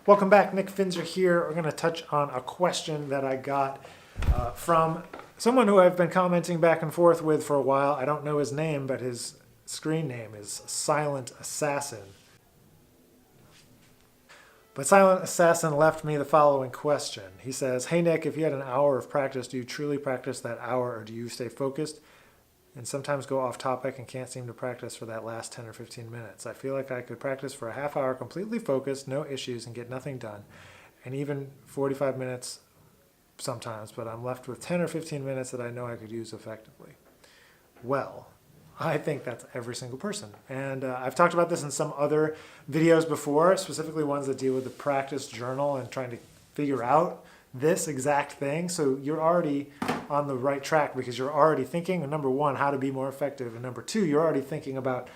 Welcome back, Nick Finzer here. We're going to touch on a question that I got from someone who I've been commenting back and forth with for a while. I don't know his name, but his screen name is Silent Assassin. But Silent Assassin left me the following question. He says, "Hey Nick, if you had an hour of practice, do you truly practice that hour or do you stay focused and sometimes go off topic and can't seem to practice for that last 10 or 15 minutes? I feel like I could practice for a half hour completely focused, no issues, and get nothing done, and even 45 minutes sometimes, but I'm left with 10 or 15 minutes that I know I could use effectively." Well, I think that's every single person. And I've talked about this in some other videos before, specifically ones that deal with the practice journal and trying to figure out this exact thing. So you're already on the right track because you're already thinking, number one, how to be more effective. And number two, you're already thinking about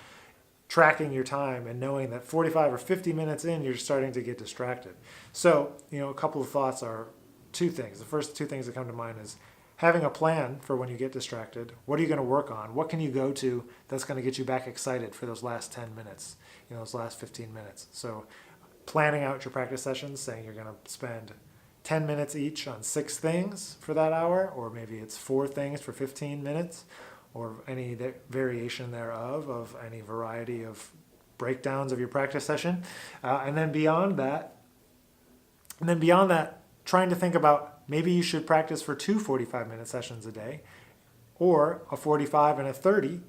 tracking your time and knowing that 45 or 50 minutes in, you're starting to get distracted. So, a couple of thoughts are two things. The first two things that come to mind is having a plan for when you get distracted. What are you going to work on? What can you go to that's going to get you back excited for those last 10 minutes, those last 15 minutes? So planning out your practice sessions, saying you're going to spend 10 minutes each on 6 things for that hour, or maybe it's 4 things for 15 minutes, or any variation thereof of any variety of breakdowns of your practice session. And then beyond that, trying to think about maybe you should practice for 2 45-minute sessions a day, or a 45 and a 30,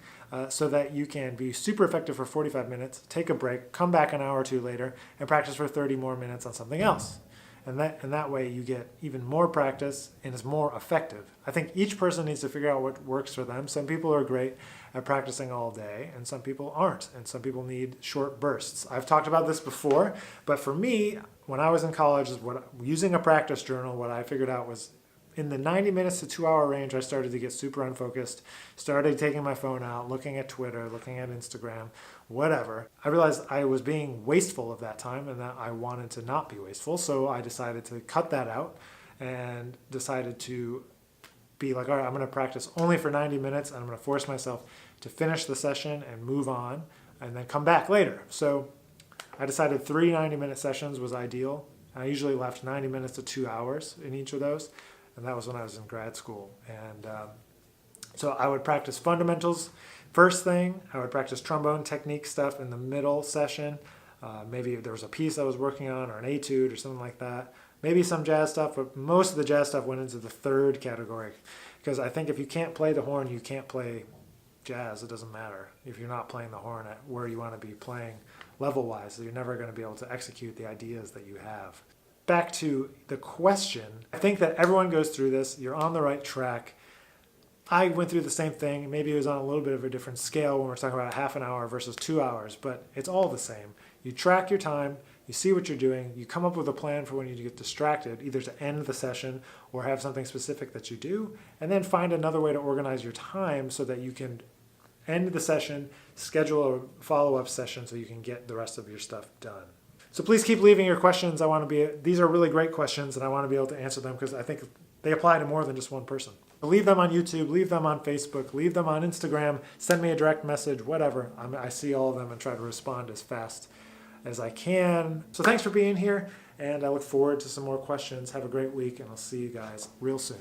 so that you can be super effective for 45 minutes, take a break, come back an hour or two later, and practice for 30 more minutes on something else. And that way you get even more practice and is more effective. I think each person needs to figure out what works for them. Some people are great at practicing all day, and some people aren't, and some people need short bursts. I've talked about this before, but for me, when I was in college, using a practice journal, what I figured out was in the 90 minutes to 2-hour range, I started to get super unfocused, started taking my phone out, looking at Twitter, looking at Instagram, whatever. I realized I was being wasteful of that time and that I wanted to not be wasteful, so I decided to cut that out and decided to be like, all right, I'm going to practice only for 90 minutes and I'm going to force myself to finish the session and move on and then come back later. So I decided 3 90-minute sessions was ideal. I usually left 90 minutes to 2 hours in each of those. And that was when I was in grad school. And so I would practice fundamentals first thing. I would practice trombone technique stuff in the middle session. Maybe if there was a piece I was working on or an etude or something like that. Maybe some jazz stuff, but most of the jazz stuff went into the third category. Because I think if you can't play the horn, you can't play jazz. It doesn't matter if you're not playing the horn at where you want to be playing level-wise. So you're never going to be able to execute the ideas that you have. Back to the question, I think that everyone goes through this. You're on the right track. I went through the same thing. Maybe it was on a little bit of a different scale when we're talking about a half an hour versus 2 hours, but it's all the same. You track your time, you see what you're doing, you come up with a plan for when you get distracted, either to end the session or have something specific that you do, and then find another way to organize your time so that you can end the session, schedule a follow-up session so you can get the rest of your stuff done. So please keep leaving your questions. These are really great questions and I want to be able to answer them because I think they apply to more than just one person. Leave them on YouTube, leave them on Facebook, leave them on Instagram, send me a direct message, whatever. I see all of them and try to respond as fast as I can. So thanks for being here and I look forward to some more questions. Have a great week and I'll see you guys real soon.